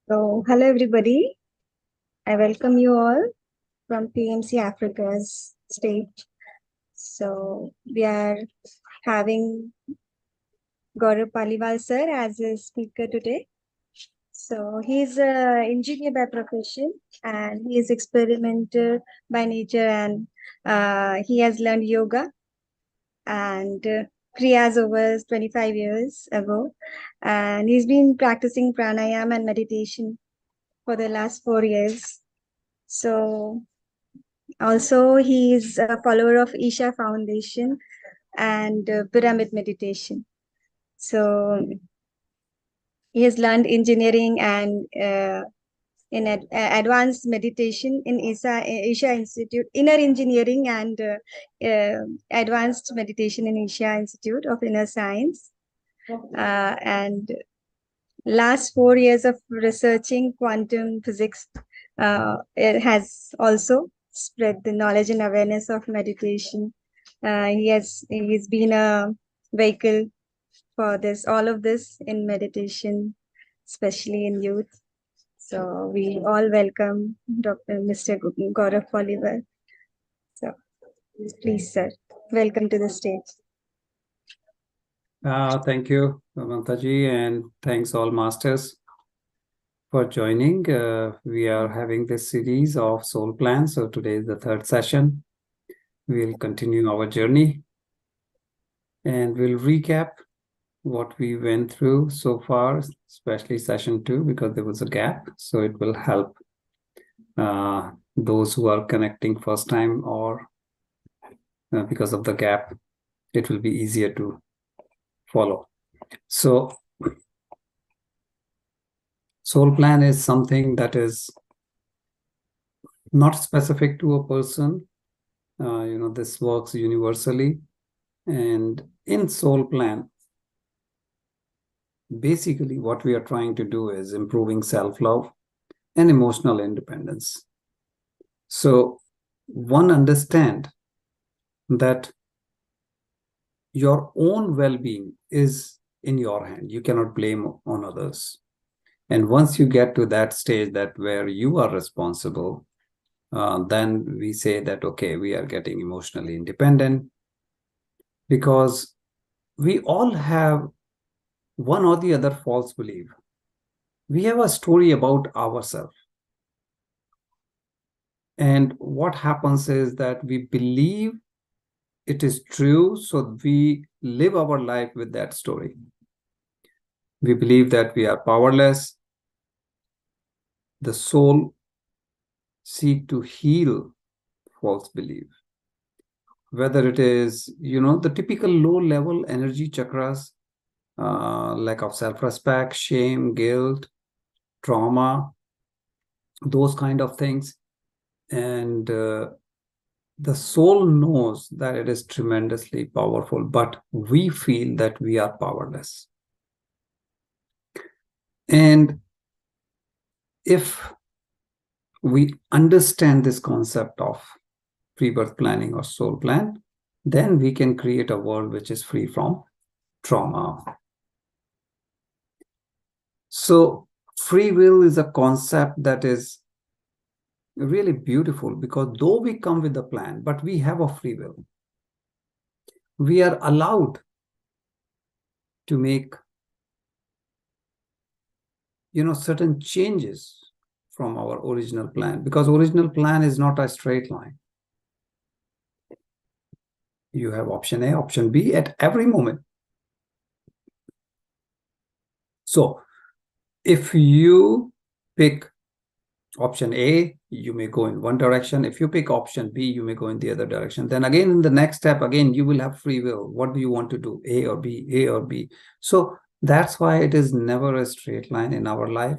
So, hello everybody. I welcome you all from PMC Africa's stage. So, we are having Gaurav Paliwal sir as a speaker today. So, he's an engineer by profession and he is experimenter by nature, and he has learned yoga and Kriyas over 25 years ago. And he's been practicing pranayama and meditation for the last 4 years. So, also, he is a follower of Isha Foundation and Pyramid Meditation. So, he has learned engineering and advanced meditation in Isha Institute, inner engineering and advanced meditation in Isha Institute of Inner Science. And last 4 years of researching quantum physics, it has also spread the knowledge and awareness of meditation. He's been a vehicle for this, all of this in meditation, especially in youth. So we all welcome Dr. Mr. Gaurav Paliwal. So please, sir, welcome to the stage. Thank you, Mamtaji, and thanks all masters for joining. We are having this series of soul plans. So today is the third session. We'll continue our journey and we'll recap what we went through so far, especially session 2, because there was a gap. So it will help those who are connecting first time, or because of the gap, it will be easier to follow. So soul plan is something that is not specific to a person. This works universally. And in soul plan, basically what we are trying to do is improving self-love and emotional independence. So one, understand that your own well-being is in your hand. You cannot blame on others. And once you get to that stage that where you are responsible, then we say that, okay, we are getting emotionally independent, because we all have one or the other false belief. We have a story about ourselves. And what happens is that we believe it is true, so we live our life with that story. We believe that we are powerless. The soul seeks to heal false belief. Whether it is, the typical low-level energy chakras, lack of self-respect, shame, guilt, trauma, those kind of things. And the soul knows that it is tremendously powerful, but we feel that we are powerless. And if we understand this concept of pre-birth planning or soul plan, then we can create a world which is free from trauma. So free will is a concept that is really beautiful, because though we come with a plan, but we have a free will. We are allowed to make, certain changes from our original plan, because original plan is not a straight line. You have option A, option B at every moment. So if you pick option A, you may go in one direction. If you pick option B, you may go in the other direction. Then again, in the next step, again, you will have free will. What do you want to do? A or B, A or B. So that's why it is never a straight line in our life.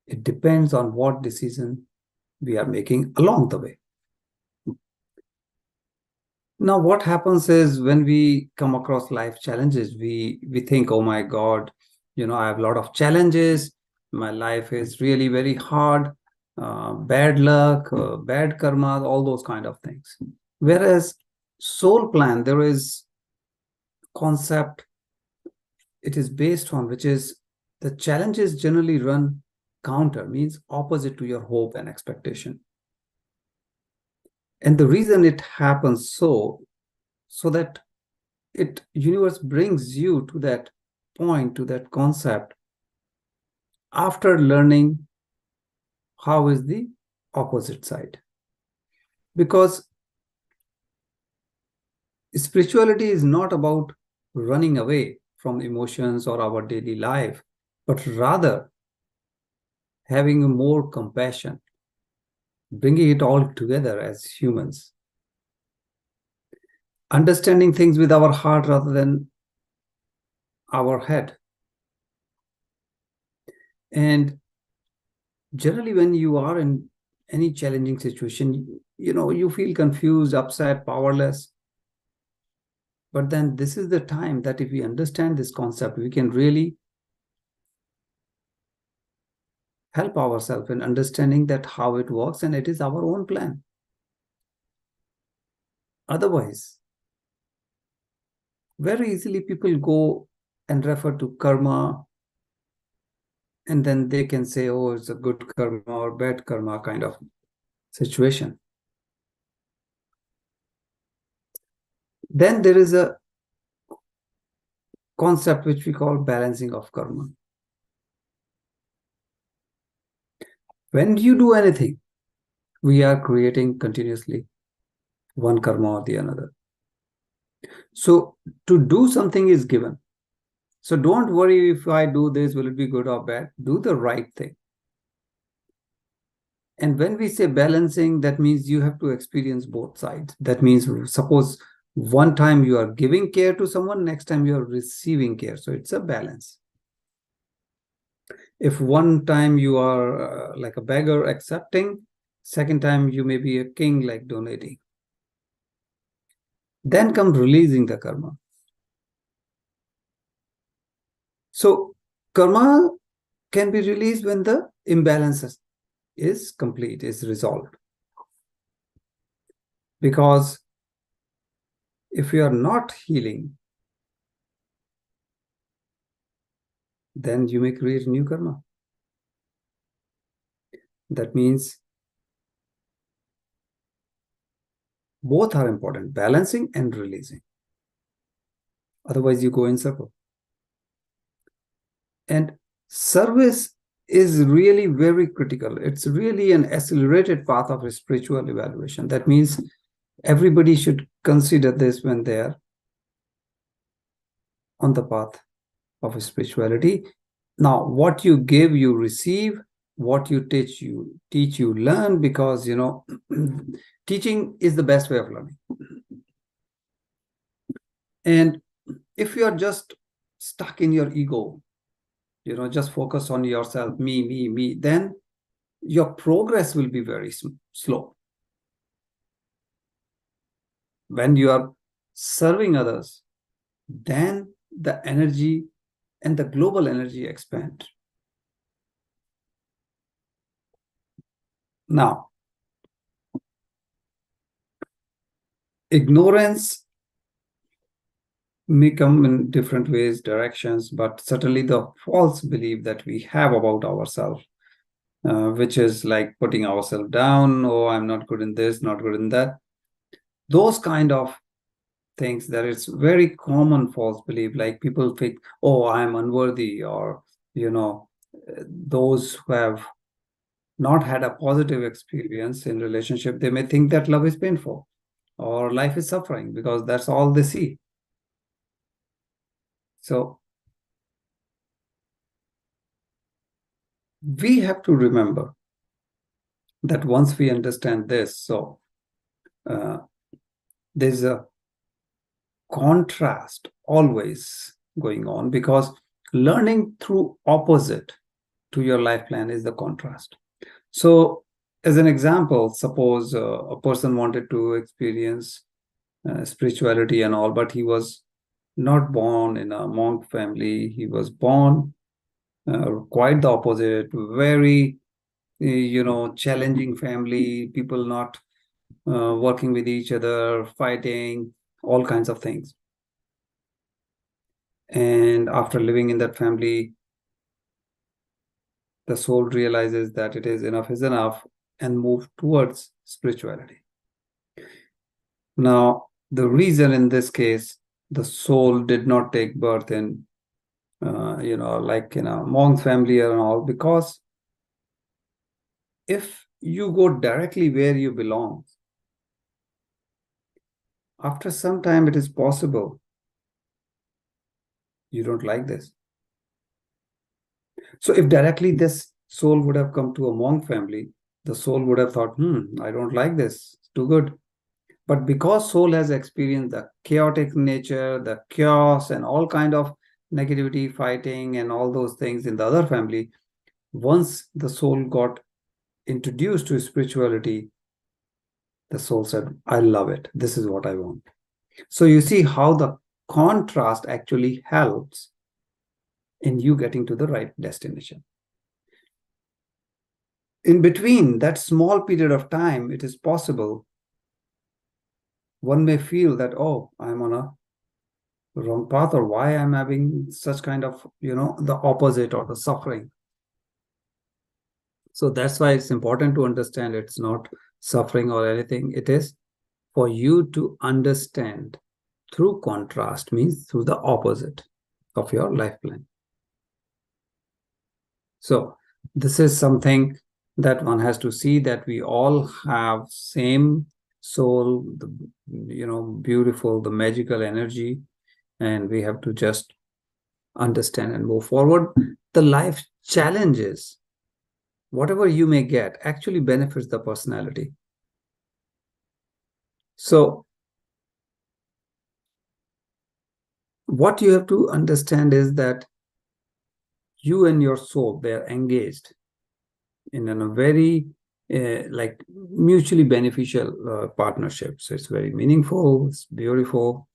It depends on what decision we are making along the way. Now, what happens is when we come across life challenges, we think, oh my God, I have a lot of challenges. My life is really very hard, bad luck, bad karma, all those kind of things. Whereas soul plan, there is concept it is based on, which is the challenges generally run counter, means opposite to your hope and expectation. And the reason it happens so that universe brings you to that point, to that concept, after learning how is the opposite side. Because spirituality is not about running away from emotions or our daily life, but rather having more compassion, bringing it all together as humans, understanding things with our heart rather than our head. And generally, when you are in any challenging situation, you feel confused, upset, powerless. But then this is the time that if we understand this concept, we can really help ourselves in understanding that how it works, and it is our own plan. Otherwise, very easily people go and refer to karma, and then they can say, oh, it's a good karma or bad karma kind of situation. Then there is a concept which we call balancing of karma. When you do anything, we are creating continuously one karma or the another. So to do something is given. So don't worry if I do this, will it be good or bad? Do the right thing. And when we say balancing, that means you have to experience both sides. That means, suppose one time you are giving care to someone, next time you are receiving care. So it's a balance. If one time you are like a beggar accepting, second time you may be a king like donating. Then comes releasing the karma. So karma can be released when the imbalance is complete, is resolved. Because if you are not healing, then you may create new karma. That means both are important, balancing and releasing. Otherwise, you go in circle. And service is really very critical. It's really an accelerated path of a spiritual evaluation. That means everybody should consider this when they are on the path of spirituality. Now, what you give, you receive. What you teach, you learn, because teaching is the best way of learning. And if you are just stuck in your ego, just focus on yourself, me, then your progress will be very slow. When you are serving others, then the energy and the global energy expand. Now, ignorance may come in different ways, directions, but certainly the false belief that we have about ourselves, which is like putting ourselves down. Oh, I'm not good in this, not good in that. Those kind of things, that it's very common false belief. Like people think, oh, I'm unworthy, or, those who have not had a positive experience in relationship, they may think that love is painful or life is suffering, because that's all they see. So we have to remember that once we understand this, so there's a contrast always going on, because learning through opposite to your life plan is the contrast. So as an example, suppose a person wanted to experience spirituality and all, but he was not born in a monk family. He was born quite the opposite, very challenging family, people not working with each other, fighting, all kinds of things. And after living in that family, the soul realizes that it is enough and move towards spirituality. Now, the reason in this case, the soul did not take birth in, like in a monk family and all, because if you go directly where you belong, after some time it is possible you don't like this. So if directly this soul would have come to a monk family, the soul would have thought, I don't like this, it's too good. But because soul has experienced the chaotic nature, the chaos and all kind of negativity, fighting and all those things in the other family, once the soul got introduced to spirituality, the soul said, I love it. This is what I want. So you see how the contrast actually helps in you getting to the right destination. In between that small period of time, it is possible one may feel that, oh, I'm on a wrong path, or why I'm having such kind of, the opposite or the suffering. So that's why it's important to understand it's not suffering or anything. It is for you to understand through contrast, means through the opposite of your life plan. So this is something that one has to see, that we all have same soul, the beautiful, the magical energy, and we have to just understand and move forward. The life challenges, whatever you may get, actually benefits the personality. So what you have to understand is that you and your soul, they are engaged in a very like mutually beneficial partnership. So it's very meaningful, it's beautiful.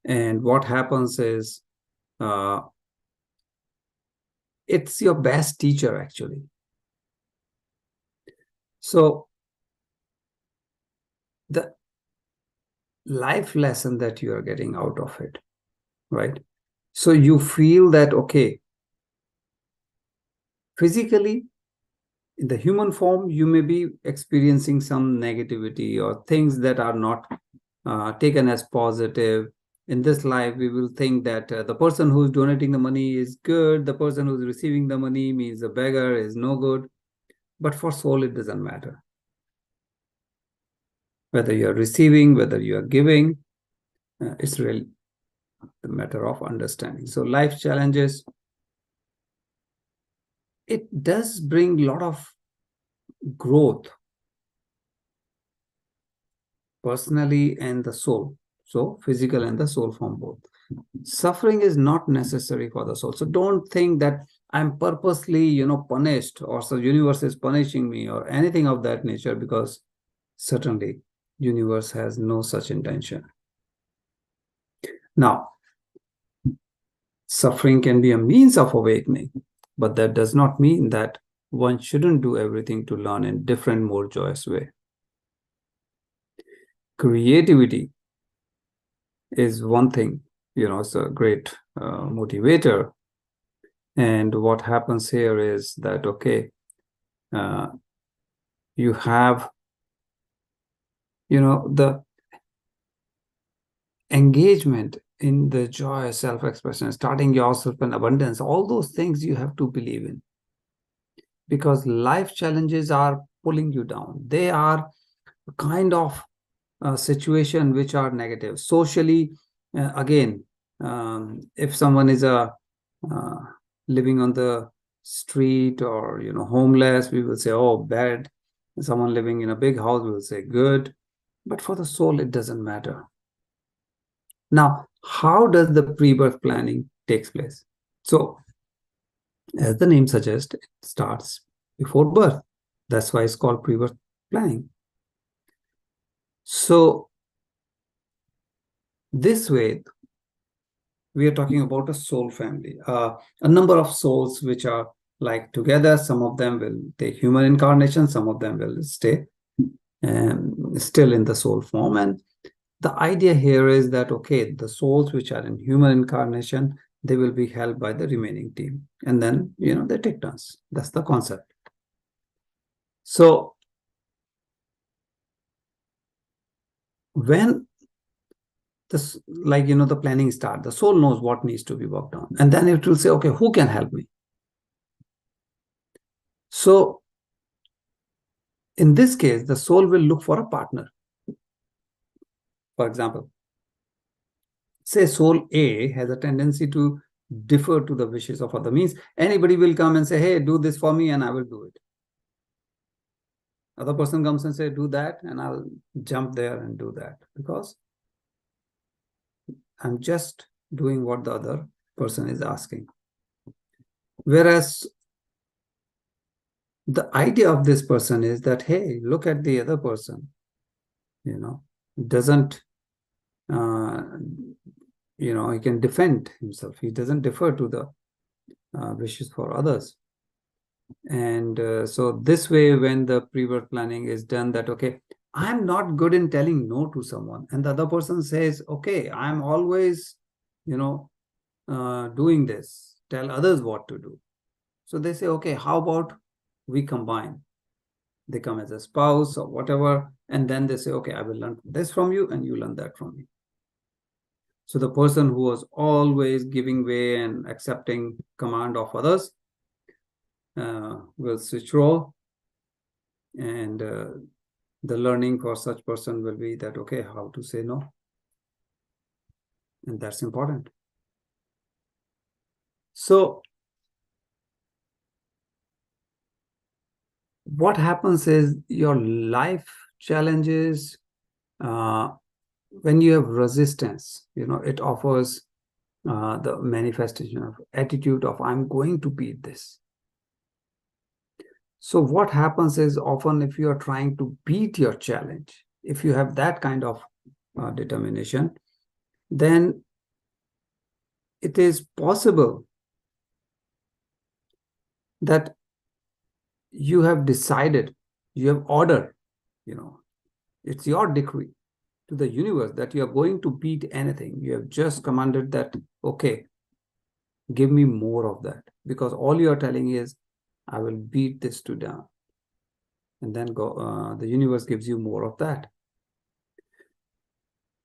And what happens is it's your best teacher, actually. So the life lesson that you are getting out of it, right? So you feel that, okay, physically, in the human form, you may be experiencing some negativity or things that are not taken as positive. In this life, we will think that the person who's donating the money is good, the person who's receiving the money means the beggar is no good. But for soul, it doesn't matter. Whether you're receiving, whether you are giving, it's really a matter of understanding. So life challenges, it does bring a lot of growth personally and the soul. So physical and the soul form both. Suffering is not necessary for the soul. So don't think that I'm purposely, punished, or so universe is punishing me or anything of that nature, because certainly universe has no such intention. Now, suffering can be a means of awakening, but that does not mean that one shouldn't do everything to learn in different, more joyous way. Creativity is one thing, it's a great motivator. And what happens here is that, okay, you have, the engagement in the joy, self-expression, starting yourself in abundance, all those things you have to believe in. Because life challenges are pulling you down. They are a kind of situation which are negative. Socially, again, if someone is living on the street or homeless, we will say, oh, bad. Someone living in a big house, we will say good. But for the soul, it doesn't matter. Now, how does the pre-birth planning takes place? So, as the name suggests, it starts before birth. That's why it's called pre-birth planning. So, this way, we are talking about a soul family, a number of souls which are like together. Some of them will take human incarnation, some of them will stay still in the soul form. And the idea here is that, okay, the souls which are in human incarnation, they will be helped by the remaining team. And then, they take turns. That's the concept. So when this, the planning start, the soul knows what needs to be worked on. And then it will say, okay, who can help me? So in this case, the soul will look for a partner. For example, say soul A has a tendency to defer to the wishes of other. Means anybody will come and say, hey, do this for me, and I will do it. Other person comes and say, do that, and I'll jump there and do that, because I'm just doing what the other person is asking. Whereas the idea of this person is that, hey, look at the other person, doesn't, he can defend himself. He doesn't defer to the wishes for others. And so this way, when the pre-work planning is done, that, okay, I'm not good in telling no to someone. And the other person says, okay, I'm always, doing this, tell others what to do. So they say, okay, how about we combine? They come as a spouse or whatever. And then they say, okay, I will learn this from you and you learn that from me. So the person who was always giving way and accepting command of others will switch role. And the learning for such person will be that, okay, how to say no. And that's important. So what happens is your life challenges, when you have resistance, it offers the manifestation of attitude of, I'm going to beat this. So what happens is, often if you are trying to beat your challenge, if you have that kind of determination, then it is possible that you have decided, you have ordered, it's your decree to the universe that you are going to beat anything. You have just commanded that, okay, give me more of that, because all you are telling is, I will beat this to down. And then the universe gives you more of that.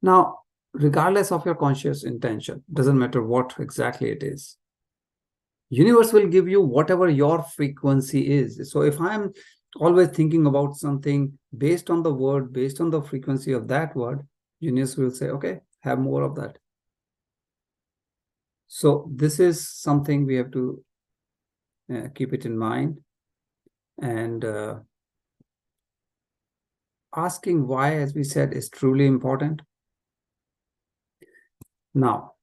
Now, regardless of your conscious intention, doesn't matter what exactly it is, universe will give you whatever your frequency is. So if I'm always thinking about something based on the word, based on the frequency of that word, universe will say, okay, have more of that. So this is something we have to keep it in mind. And asking why, as we said, is truly important. Now,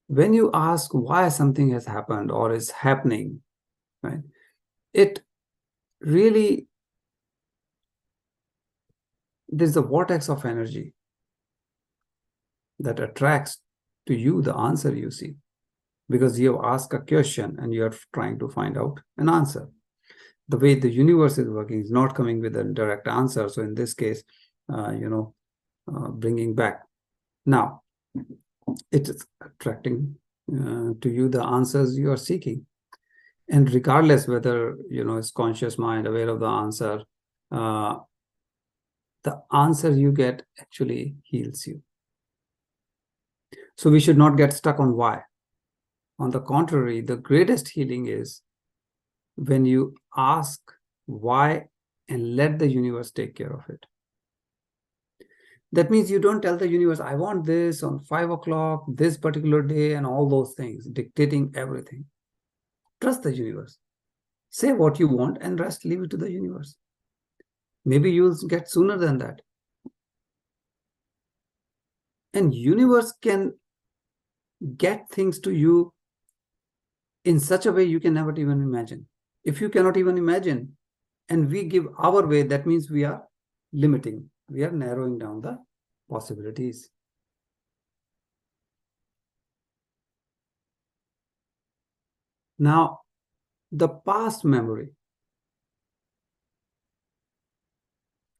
when you ask why something has happened or is happening, right, it really, there's a vortex of energy that attracts to you the answer you see, because you have asked a question and you are trying to find out an answer. The way the universe is working is not coming with a direct answer. So in this case, bringing back. Now, it is attracting to you the answers you are seeking. And regardless whether, it's conscious mind aware of the answer you get actually heals you. So we should not get stuck on why. On the contrary, the greatest healing is when you ask why and let the universe take care of it. That means you don't tell the universe, I want this on 5 o'clock, this particular day, and all those things, dictating everything. Trust the universe. Say what you want and rest, leave it to the universe. Maybe you'll get sooner than that. And universe can get things to you in such a way you can never even imagine. If you cannot even imagine, and we give our way, that means we are limiting. We are narrowing down the possibilities. Now, the past memory.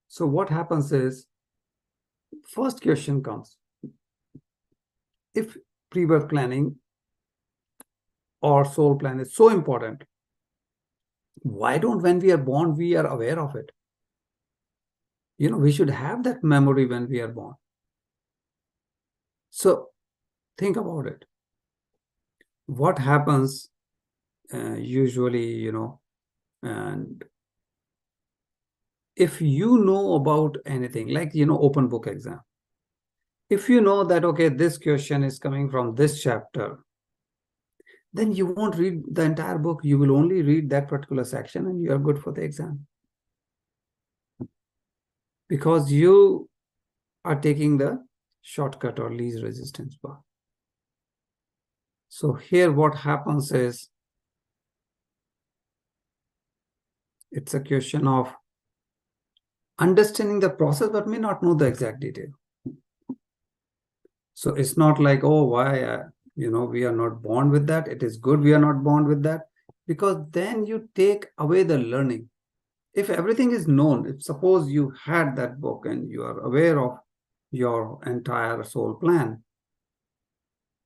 So what happens is, first question comes. If pre-birth planning or soul plan is so important. Why don't, when we are born, we are aware of it? We should have that memory when we are born. So think about it. What happens usually, and if you know about anything, like, open book exam, if you know that, okay, this question is coming from this chapter, then you won't read the entire book. You will only read that particular section and you are good for the exam. Because you are taking the shortcut or least resistance path. So here what happens is, it's a question of understanding the process, but may not know the exact detail. So it's not like, oh, why, we are not born with that. It is good we are not born with that, because then you take away the learning. If everything is known, if suppose you had that book and you are aware of your entire soul plan,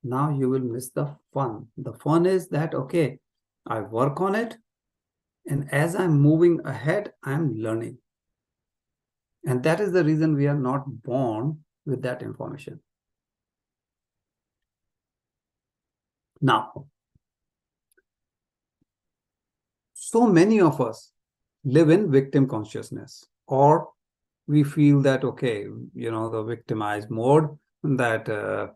now you will miss the fun. The fun is that, okay, I work on it, and as I'm moving ahead, I'm learning. And that is the reason we are not born with that information. Now, so many of us live in victim consciousness, or we feel that, okay, the victimized mode, that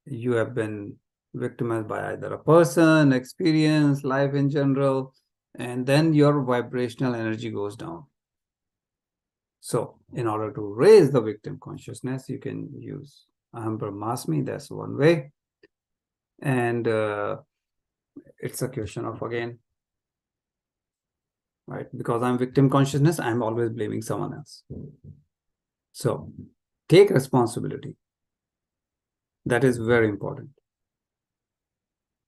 you have been victimized by either a person, experience, life in general, and then your vibrational energy goes down. So in order to raise the victim consciousness, you can use Aham Brahmasmi. That's one way. And it's a question of, again, right? Because I'm victim consciousness, I'm always blaming someone else. So take responsibility. That is very important.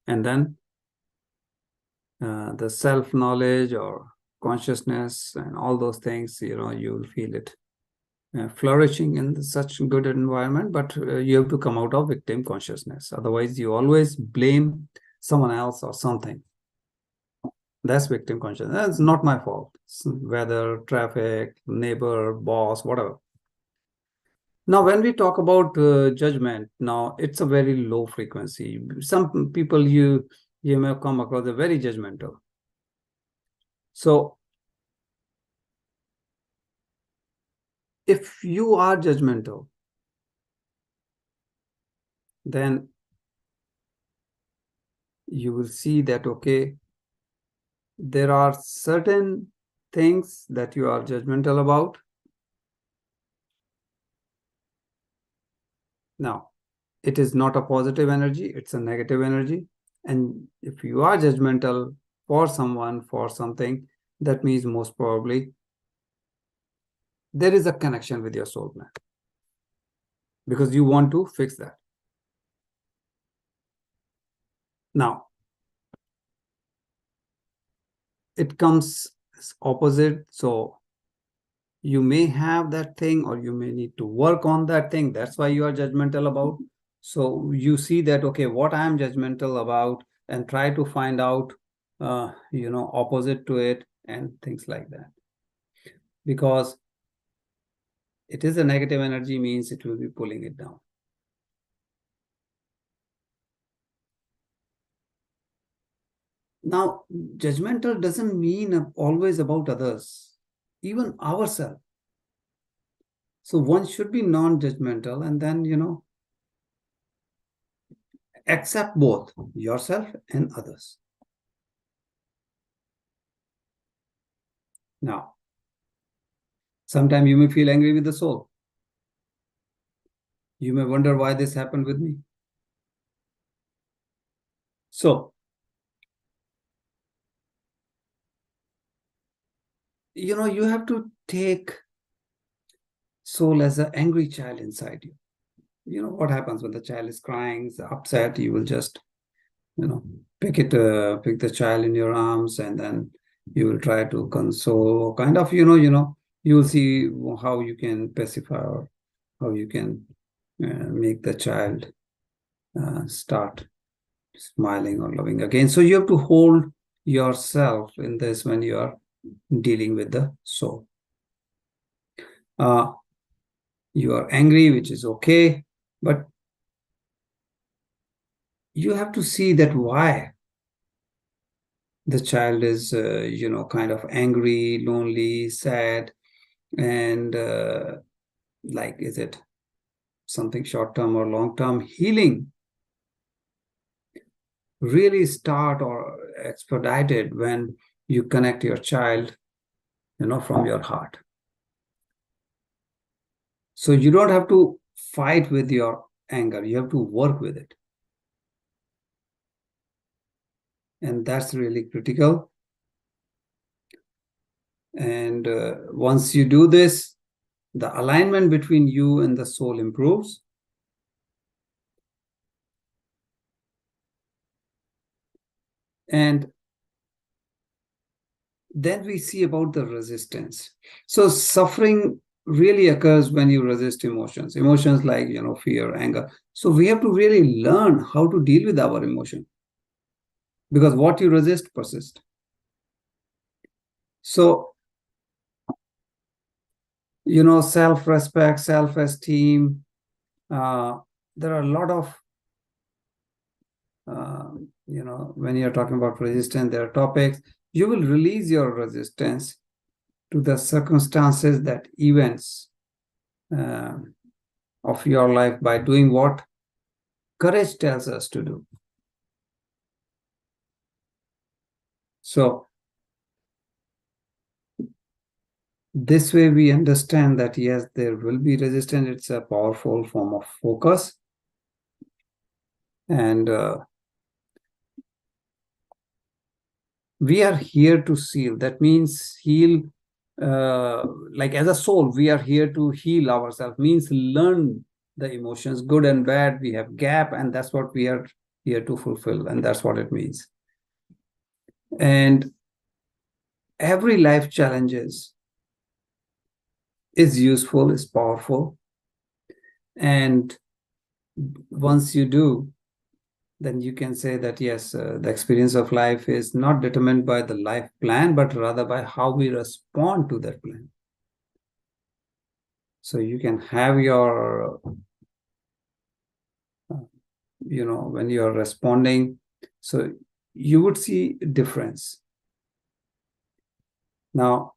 And then the self-knowledge or consciousness and all those things, you will feel it flourishing in such good environment, but you have to come out of victim consciousness. Otherwise, you always blame someone else or something. That's victim consciousness. That's not my fault. Weather, traffic, neighbor, boss, whatever. Now, when we talk about judgment, now it's a very low frequency. Some people you may come across are very judgmental. So if you are judgmental, then you will see that, okay, there are certain things that you are judgmental about. Now, it is not a positive energy, it's a negative energy. And if you are judgmental for someone, for something, that means most probably there is a connection with your soul plan, because you want to fix that. Now, it comes opposite. So you may have that thing, or you may need to work on that thing. That's why you are judgmental about. So you see that, okay, what I am judgmental about, and try to find out, opposite to it and things like that. Because it is a negative energy, means it will be pulling it down. Now, judgmental doesn't mean always about others, even ourselves. So one should be non-judgmental, and then, accept both yourself and others. Now, sometimes you may feel angry with the soul. You may wonder why this happened with me. So, you have to take soul as an angry child inside you. You know what happens when the child is crying, is upset, you will just, pick the child in your arms, and then you will try to console, kind of, you will see how you can pacify, or how you can make the child start smiling or loving again. So you have to hold yourself in this when you are dealing with the soul. You are angry, which is okay, but you have to see that why the child is, kind of angry, lonely, sad, and like, is it something short term or long term? Healing really start or expedited when you connect your child, from your heart. So you don't have to fight with your anger, you have to work with it. And that's really critical. And once you do this, the alignment between you and the soul improves. And then we see about the resistance. So suffering really occurs when you resist emotions like, fear, anger. So we have to really learn how to deal with our emotion, because what you resist persists. So, self-respect, self-esteem, there are a lot of, when you're talking about resistance, there are topics. You will release your resistance to the circumstances, that events uh, of your life, by doing what courage tells us to do. So this way we understand that yes, there will be resistance. It's a powerful form of focus. And we are here to seal. That means heal, like as a soul, we are here to heal ourselves, means learn the emotions, good and bad. We have gap, and that's what we are here to fulfill. And that's what it means. And every life challenges is useful, is powerful. And once you do, then you can say that yes, the experience of life is not determined by the life plan, but rather by how we respond to that plan. So you can have your, when you're responding, so you would see a difference. Now,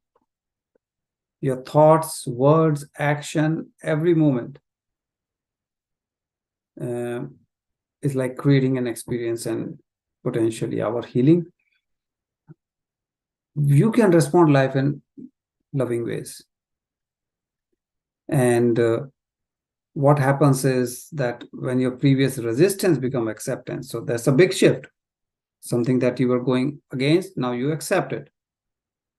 your thoughts, words, action, every moment is like creating an experience and potentially our healing. You can respond life in loving ways. And what happens is that when your previous resistance become acceptance, so that's a big shift. Something that you were going against, now you accept it.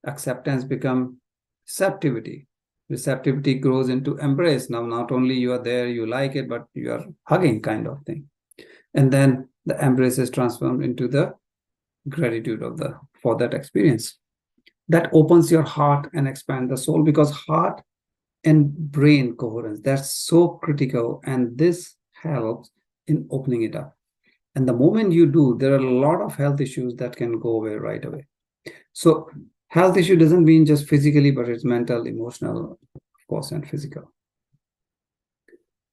Acceptance become receptivity. Receptivity grows into embrace. Now not only you are there, you like it, but you are hugging, kind of thing. And then the embrace is transformed into the gratitude for that experience. That opens your heart and expand the soul, because heart and brain coherence, that's so critical, and this helps in opening it up. And the moment you do, there are a lot of health issues that can go away right away. So health issue doesn't mean just physically, but it's mental, emotional, of course, and physical.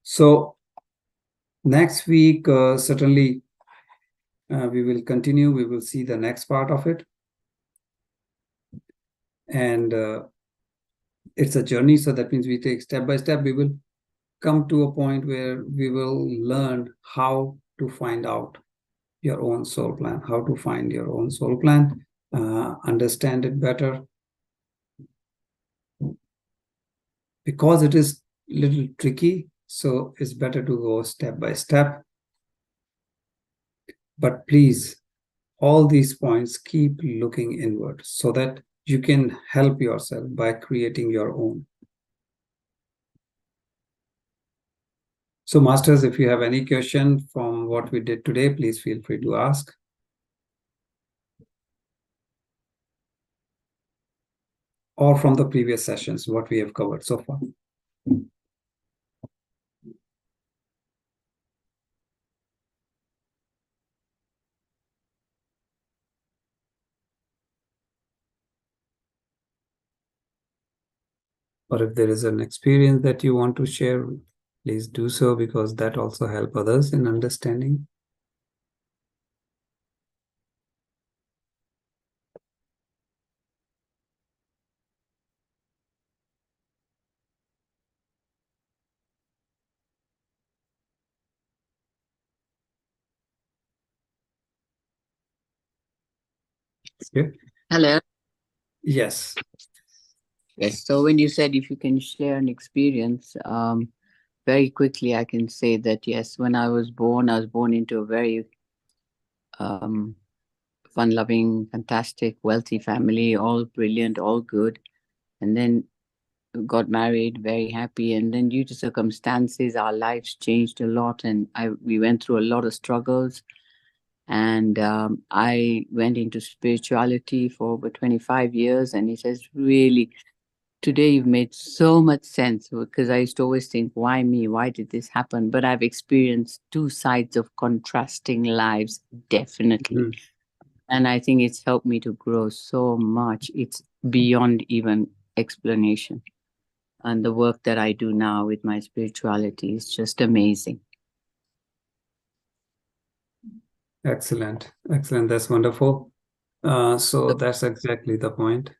So next week, certainly we will continue. We will see the next part of it. And it's a journey. So that means we take step by step. We will come to a point where we will learn how to find out your own soul plan, how to find your own soul plan, understand it better, because it is a little tricky. So it's better to go step by step. But please, all these points, keep looking inward so that you can help yourself by creating your own. So masters, if you have any question from what we did today, please feel free to ask. Or from the previous sessions, what we have covered so far. or if there is an experience that you want to share, please do so, because that also helps others in understanding. Okay. Hello. Yes. Yes. So when you said if you can share an experience, very quickly I can say that yes, when I was born into a very um, fun-loving, fantastic, wealthy family, all brilliant, all good, and then got married, very happy, and then due to circumstances, our lives changed a lot, and we went through a lot of struggles. And I went into spirituality for over 25 years, and it has really today you've made so much sense because I used to always think, why me? Why did this happen? But I've experienced two sides of contrasting lives, definitely. Mhm. And I think it's helped me to grow so much. It's beyond even explanation. And the work that I do now with my spirituality is just amazing. Excellent. Excellent. That's wonderful. So So, that's exactly the point.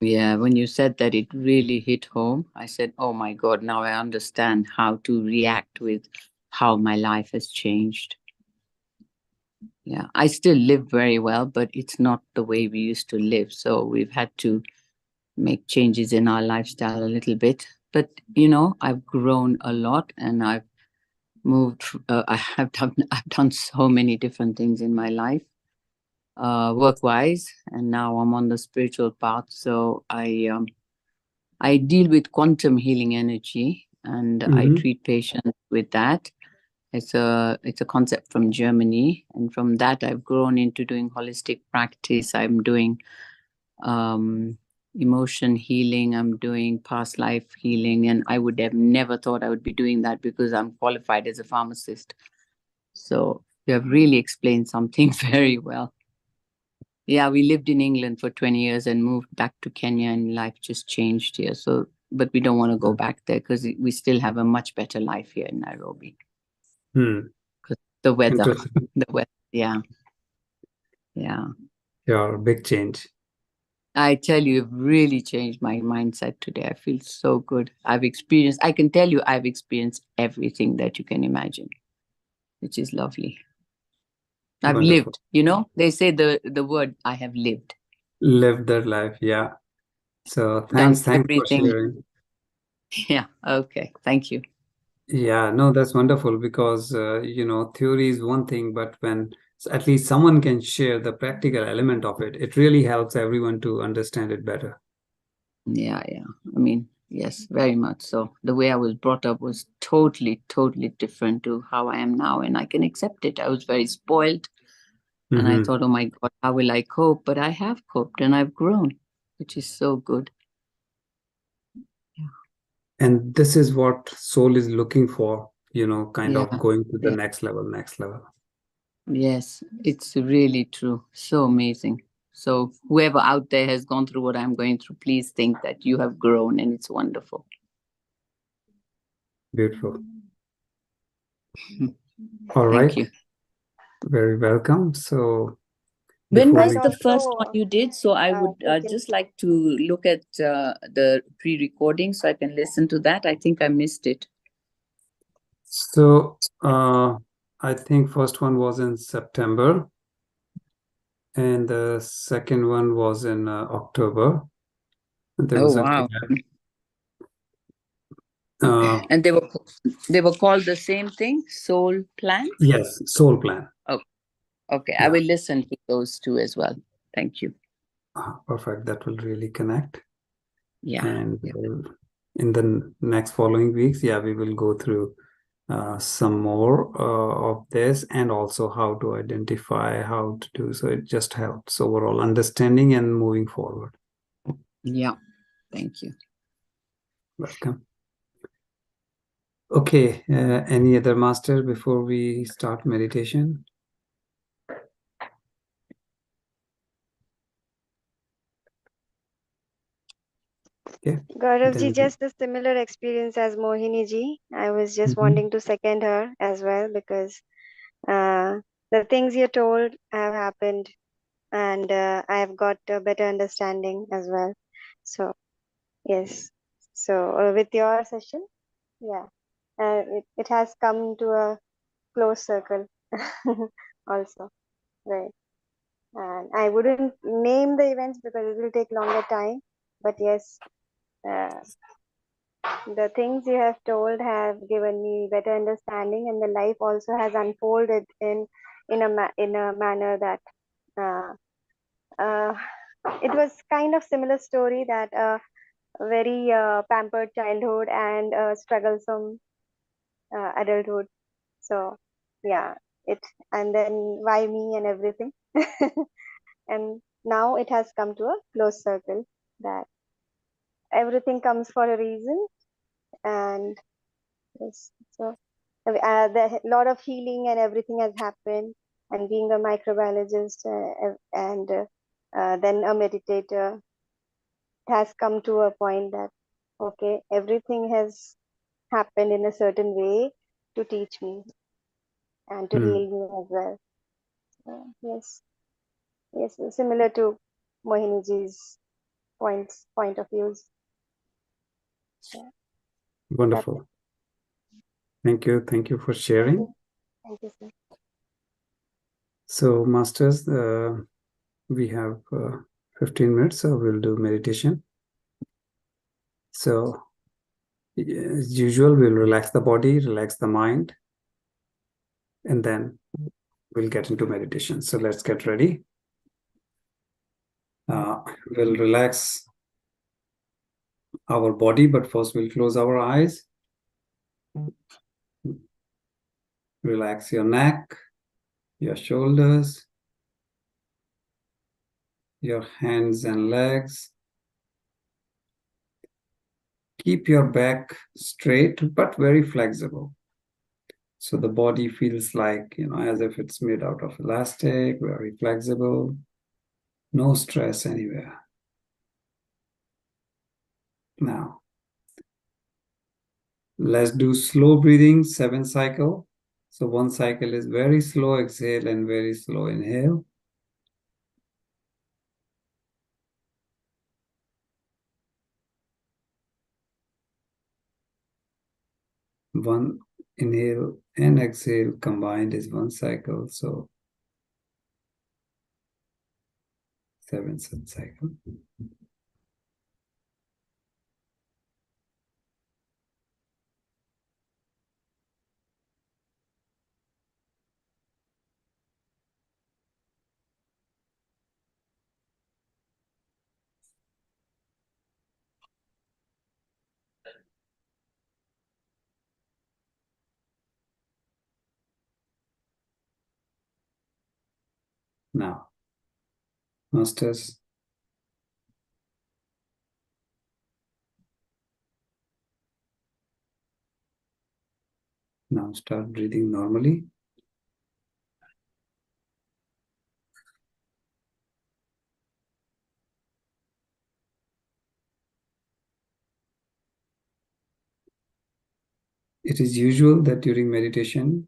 yeah, when you said that, it really hit home. I said, oh my God, now I understand how to react with how my life has changed. Yeah, I still live very well, but it's not the way we used to live. So we've had to make changes in our lifestyle a little bit. But I've grown a lot, and I've moved. I have done. I've done so many different things in my life, work-wise, and now I'm on the spiritual path. So I deal with quantum healing energy, and I Mhm. treat patients with that. It's a concept from Germany, and from that I've grown into doing holistic practice. I'm doing um, emotion healing. I'm doing past life healing, and I would have never thought I would be doing that because I'm qualified as a pharmacist. So you have really explained something very well. Yeah, we lived in England for 20 years and moved back to Kenya, and life just changed here. So, but we don't want to go back there because we still have a much better life here in Nairobi. Hmm. The weather, Interesting. the weather. Yeah, yeah. Yeah, big change. I tell you, you've really changed my mindset today. I feel so good. I can tell you, I've experienced everything that you can imagine, which is lovely. I've Wonderful. lived, they say the word, I have lived, Live their life. Yeah. So done thanks for everything. sharing. Yeah. Okay. Thank you. Yeah, no, that's wonderful because theory is one thing, but when at least someone can share the practical element of it, it really helps everyone to understand it better. Yeah. Yeah. I mean, yes, very much so. The way I was brought up was totally, totally different to how I am now. And I can accept it. I was very spoiled. And I Hmm. thought, oh my God, how will I cope? But I have coped and I've grown, which is so good. And this is what soul is looking for, kind Yeah. of going to the Yeah. next level, next level. Yes, it's really true. So amazing. So, whoever out there has gone through what I'm going through, please think that you have grown and it's wonderful. Beautiful. All Thank right. you. Very welcome. So When before I'd was we, the first one also you did? So, I would like in just like to look at the pre recording so I can listen to that. I think I missed it. so I think first one was in September and the second one was in October. And there Oh, was a wow. gap. Okay. Uh, And they were called the same thing, Soul Plan? yes, soul plan. Oh, okay. I Yeah, will listen to those two as well. Thank you. perfect. That will really connect. Yeah. And Yeah. in the next following weeks, yeah, we will go through some more of this and also how to identify, how to do. So it just helps overall understanding and moving forward. Yeah. Thank you. Welcome. Okay, any other master before we start meditation? Okay. Gaurav ji, Then just a similar experience as Mohini ji. I was just Mhm. wanting to second her as well because uh, the things you told have happened, and I have got a better understanding as well. So, yes. So, with your session, yeah, it has come to a close circle also, right? And I wouldn't name the events because it will take longer time, but yes, uh, the things you have told have given me better understanding, and the life also has unfolded in a manner that uh, uh, it was kind of similar story that a very pampered childhood and strugglesome adulthood. So yeah, it and then why me and everything, and now it has come to a close circle that everything comes for a reason, and yes, so the lot of healing and everything has happened, and being a microbiologist and then a meditator, it has come to a point that okay, everything has happened in a certain way to teach me and to Mm. heal me as well. Yes, yes, similar to Mohiniji's point of views. Yeah, that's it. Wonderful. Thank you. Thank you for Thank sharing. you. Thank you, sir. So, masters, we have 15 minutes, so we'll do meditation. So, as usual, we'll relax the body, relax the mind, and then we'll get into meditation. So, let's get ready. We'll relax our body, but first we'll close our eyes. Relax your neck, your shoulders, your hands and legs. Keep your back straight, but very flexible. So the body feels like, as if it's made out of elastic, very flexible, no stress anywhere. Now, let's do slow breathing, 7 cycle. So one cycle is very slow exhale and very slow inhale. One inhale and exhale combined is 1 cycle. So 7 cycle. Now, masters, now start breathing normally. It is usual that during meditation,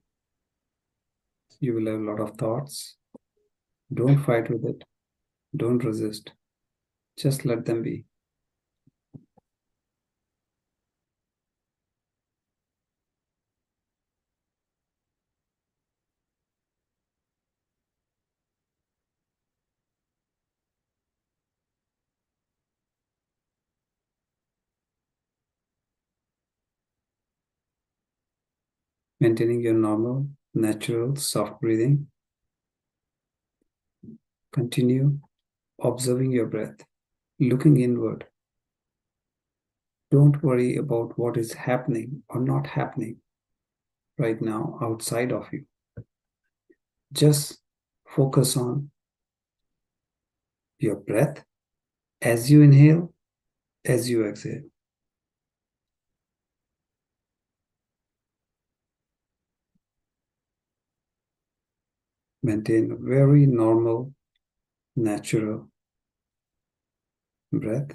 you will have a lot of thoughts. Don't fight with it. Don't resist. Just let them be. Maintaining your normal, natural, soft breathing. Continue observing your breath, looking inward. Don't worry about what is happening or not happening right now outside of you. Just focus on your breath as you inhale, as you exhale. Maintain a very normal, natural breath.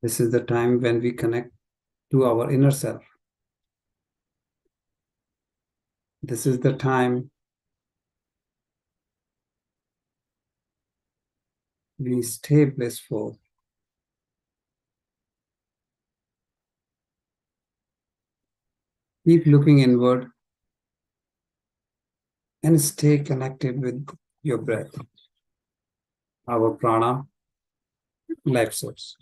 This is the time when we connect to our inner self. This is the time we stay blissful. Keep looking inward and stay connected with your breath, our prana, life source.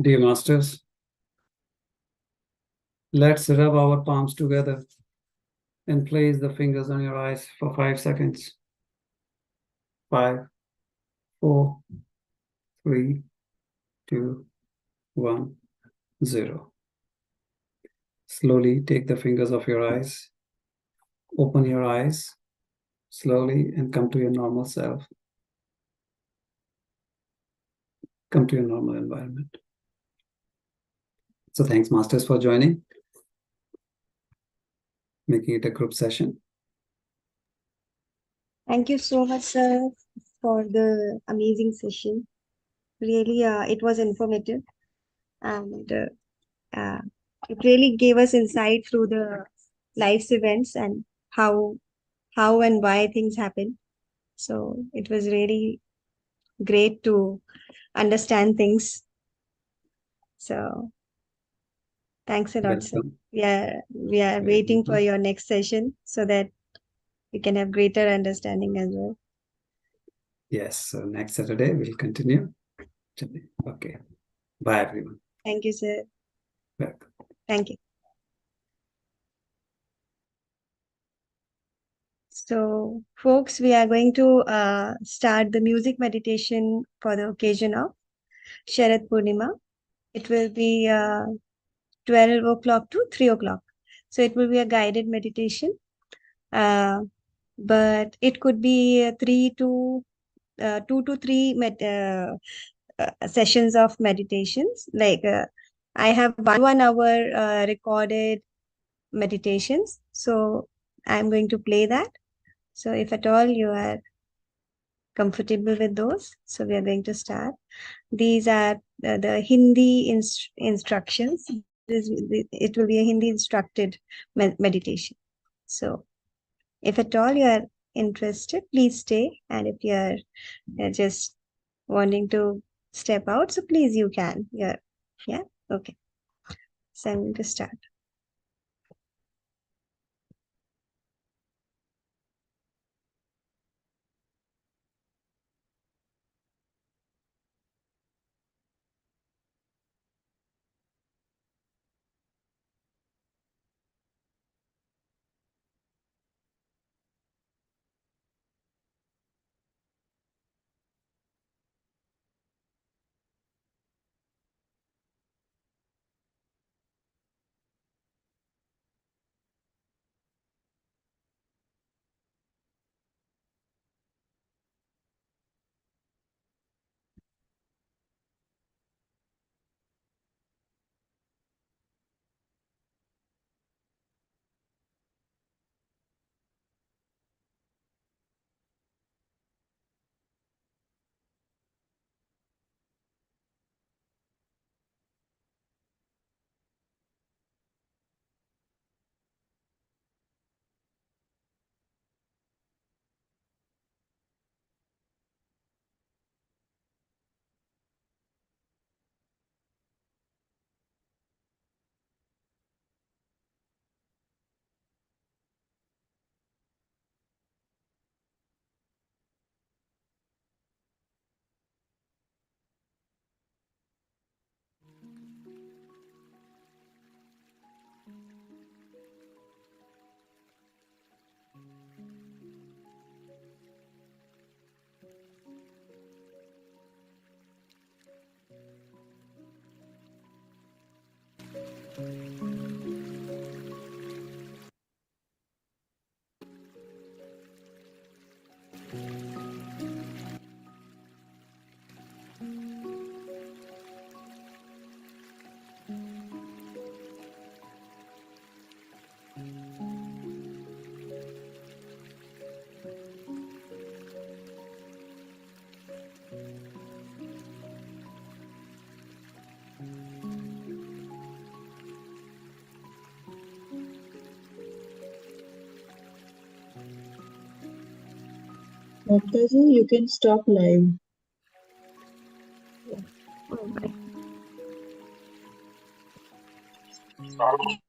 Dear masters, let's rub our palms together and place the fingers on your eyes for 5 seconds. 5, 4, 3, 2, 1, 0. Slowly take the fingers off your eyes. Open your eyes slowly and come to your normal self. Come to your normal environment. So thanks, masters, for joining, making it a group session. Thank you so much, sir, for the amazing session. Really, it was informative, and it really gave us insight through the life's events and how and why things happen. So it was really great to understand things. So thanks a lot, sir. Welcome. We are waiting for your next session so that we can have greater understanding as well. Yes, so next Saturday we'll continue. Okay. Bye, everyone. Thank you, sir. Welcome. Thank you. So, folks, we are going to start the music meditation for the occasion of Sharad Purnima. It will be 12 o'clock to 3 o'clock. So, it will be a guided meditation. But it could be 2 to 3 sessions of meditations. Like I have 1 hour recorded meditations. So, I'm going to play that. So if at all you are comfortable with those, so we are going to start. These are the Hindi instructions. It will be a Hindi instructed meditation. So if at all you are interested, please stay. And if you are just wanting to step out, so please you can. Yeah. Okay. So I'm going to start. Bhaktaji, you can stop live. Oh, bye.